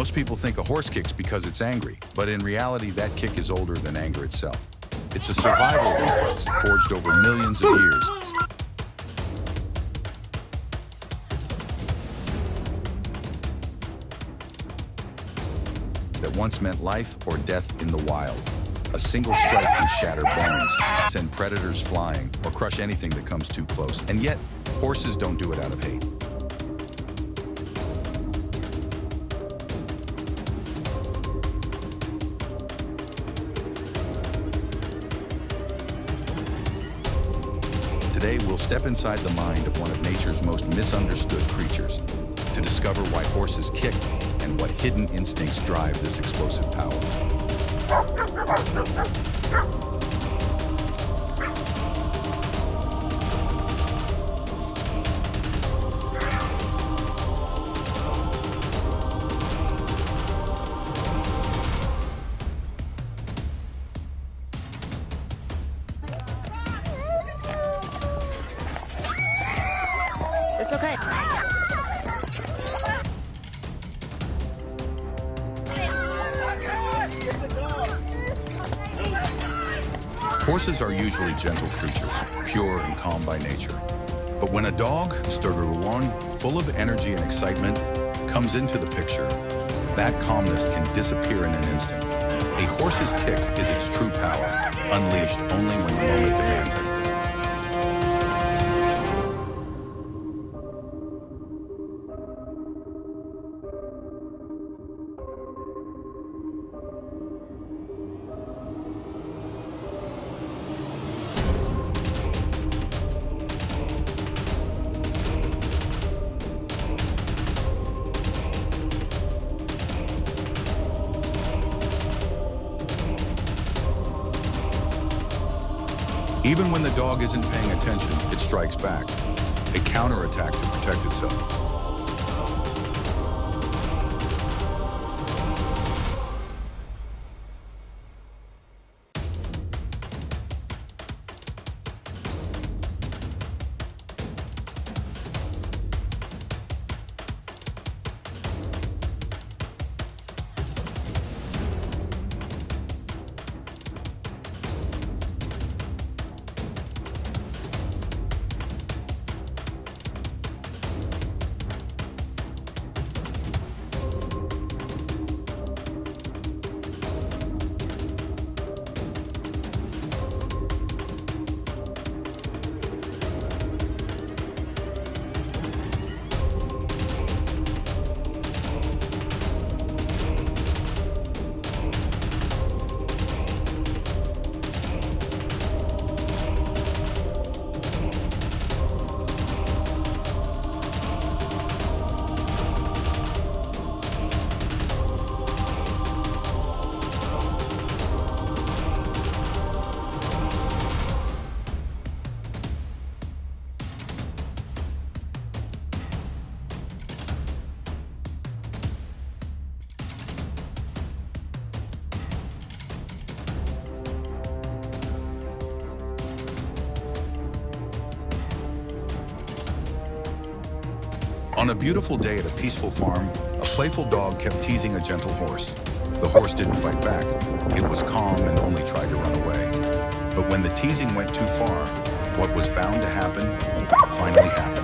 Most people think a horse kicks because it's angry, but in reality, that kick is older than anger itself. It's a survival reflex forged over millions of years. That once meant life or death in the wild. A single strike can shatter bones, send predators flying, or crush anything that comes too close. And yet, horses don't do it out of hate. Today, we'll step inside the mind of one of nature's most misunderstood creatures to discover why horses kick and what hidden instincts drive this explosive power. It's okay. Horses are usually gentle creatures, pure and calm by nature. But when a dog, stirred or one, full of energy and excitement, comes into the picture, that calmness can disappear in an instant. A horse's kick is its true power, unleashed only when the moment demands it. Even when the dog isn't paying attention, it strikes back, a counterattack to protect itself. On a beautiful day at a peaceful farm, a playful dog kept teasing a gentle horse. The horse didn't fight back. It was calm and only tried to run away. But when the teasing went too far, what was bound to happen finally happened.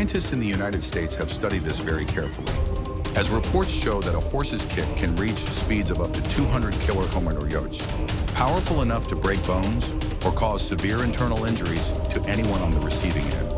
Scientists in the United States have studied this very carefully, as reports show that a horse's kick can reach speeds of up to 200 km/h, powerful enough to break bones or cause severe internal injuries to anyone on the receiving end.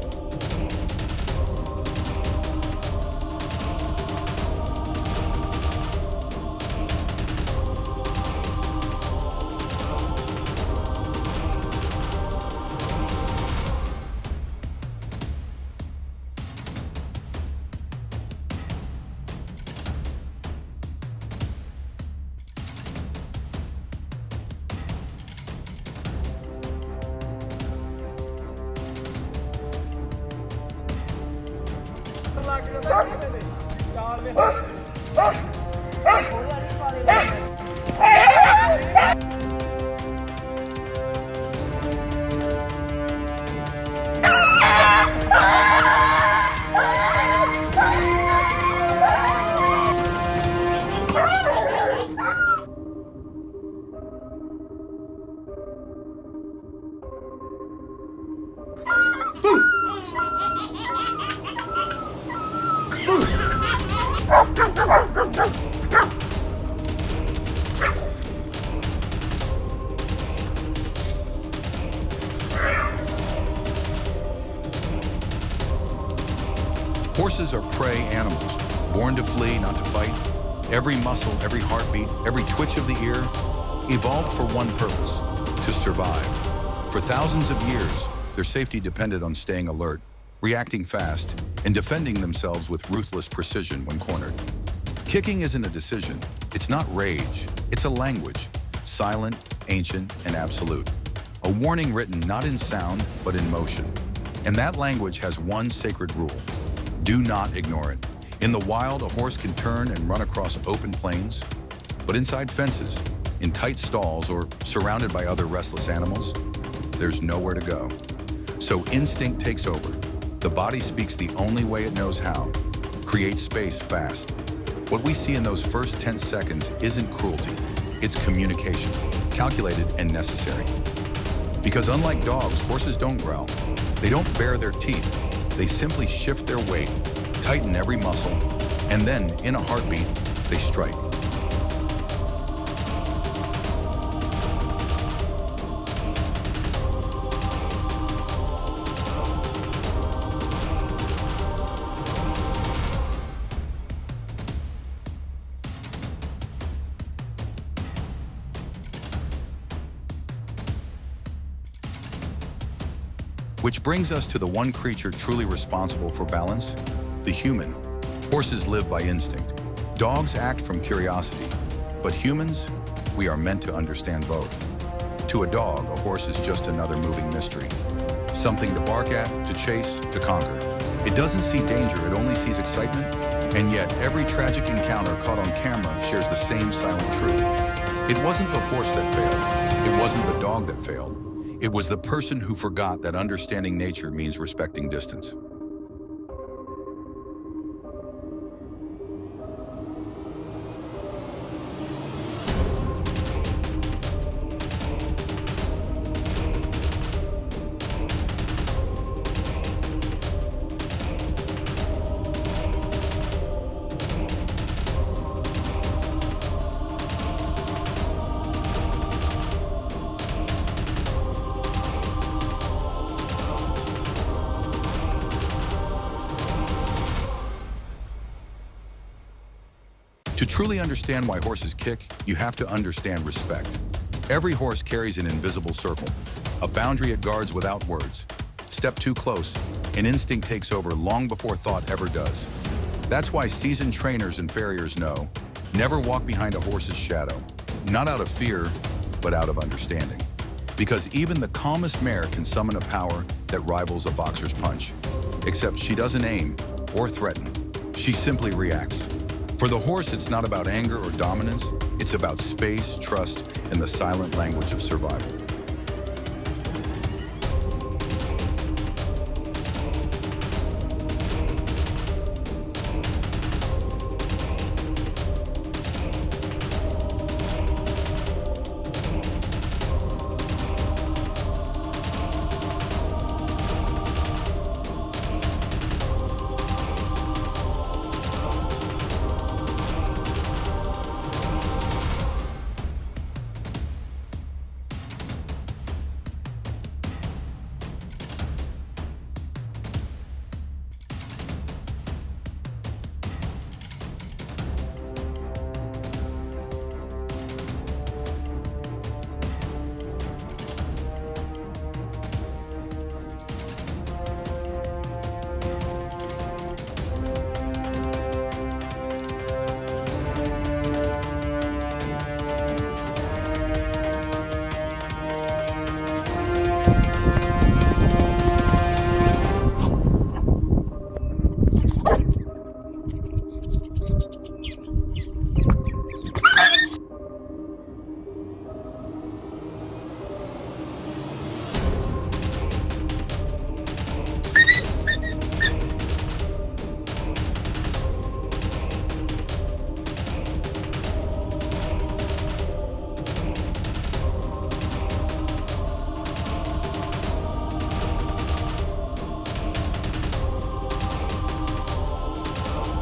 Horses are prey animals, born to flee, not to fight. Every muscle, every heartbeat, every twitch of the ear evolved for one purpose: to survive. For thousands of years, their safety depended on staying alert, reacting fast, and defending themselves with ruthless precision when cornered. Kicking isn't a decision. It's not rage. It's a language, silent, ancient, and absolute. A warning written not in sound, but in motion. And that language has one sacred rule: do not ignore it. In the wild, a horse can turn and run across open plains, but inside fences, in tight stalls, or surrounded by other restless animals, there's nowhere to go. So instinct takes over. The body speaks the only way it knows how. Create space fast. What we see in those first 10 seconds isn't cruelty. It's communication, calculated and necessary. Because unlike dogs, horses don't growl. They don't bare their teeth. They simply shift their weight, tighten every muscle, and then, in a heartbeat, they strike. Which brings us to the one creature truly responsible for balance: the human. Horses live by instinct. Dogs act from curiosity. But humans, we are meant to understand both. To a dog, a horse is just another moving mystery. Something to bark at, to chase, to conquer. It doesn't see danger, it only sees excitement. And yet, every tragic encounter caught on camera shares the same silent truth. It wasn't the horse that failed. It wasn't the dog that failed. It was the person who forgot that understanding nature means respecting distance. To truly understand why horses kick, you have to understand respect. Every horse carries an invisible circle, a boundary it guards without words. Step too close, and instinct takes over long before thought ever does. That's why seasoned trainers and farriers know: never walk behind a horse's shadow, not out of fear, but out of understanding. Because even the calmest mare can summon a power that rivals a boxer's punch. Except she doesn't aim or threaten, she simply reacts. For the horse, it's not about anger or dominance, it's about space, trust, and the silent language of survival.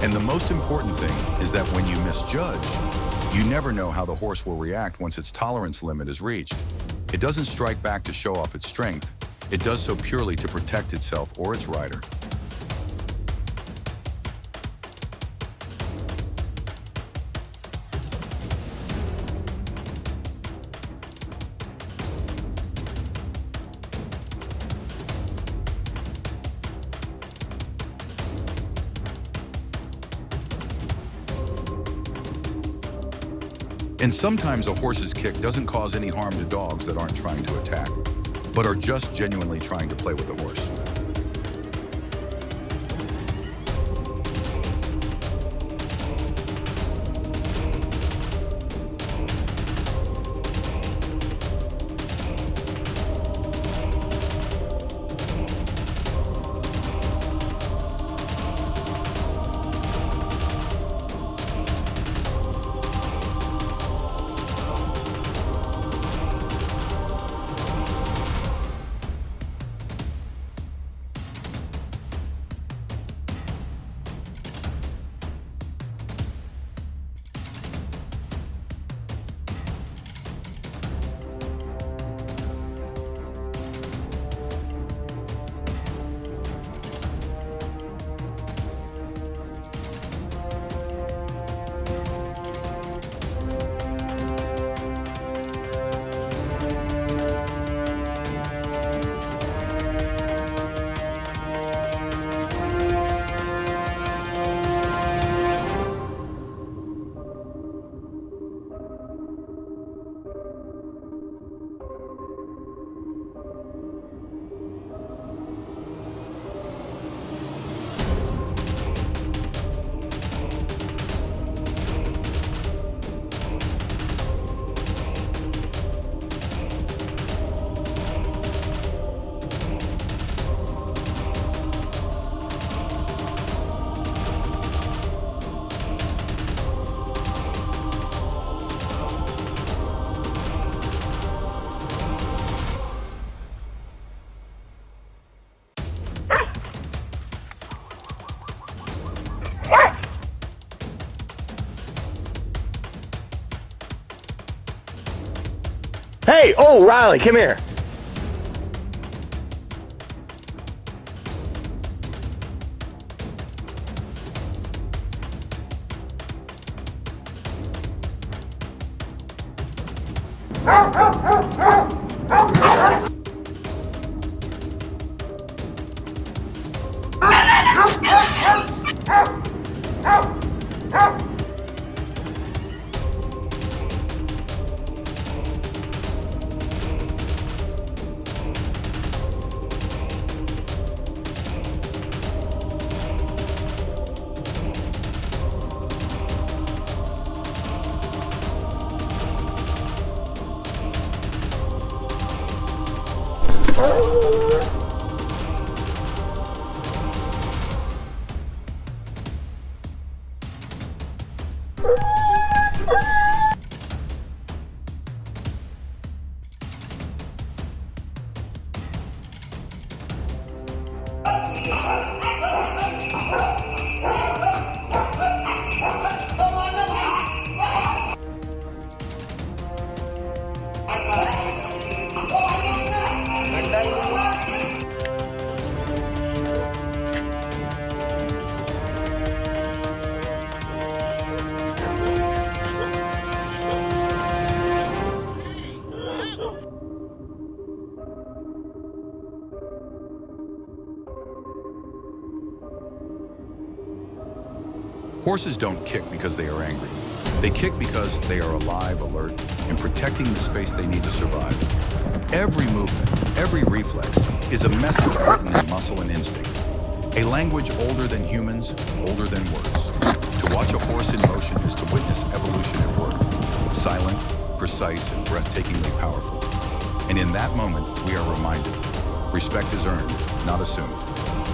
And the most important thing is that when you misjudge, you never know how the horse will react once its tolerance limit is reached. It doesn't strike back to show off its strength. It does so purely to protect itself or its rider. And sometimes a horse's kick doesn't cause any harm to dogs that aren't trying to attack, but are just genuinely trying to play with the horse. Hey, oh, Riley, come here. Horses don't kick because they are angry. They kick because they are alive, alert, and protecting the space they need to survive. Every movement, every reflex, is a message written in muscle and instinct. A language older than humans, older than words. To watch a horse in motion is to witness evolution at work. Silent, precise, and breathtakingly powerful. And in that moment, we are reminded, respect is earned, not assumed.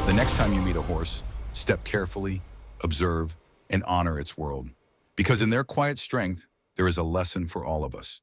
The next time you meet a horse, step carefully, observe, and honor its world. Because in their quiet strength, there is a lesson for all of us.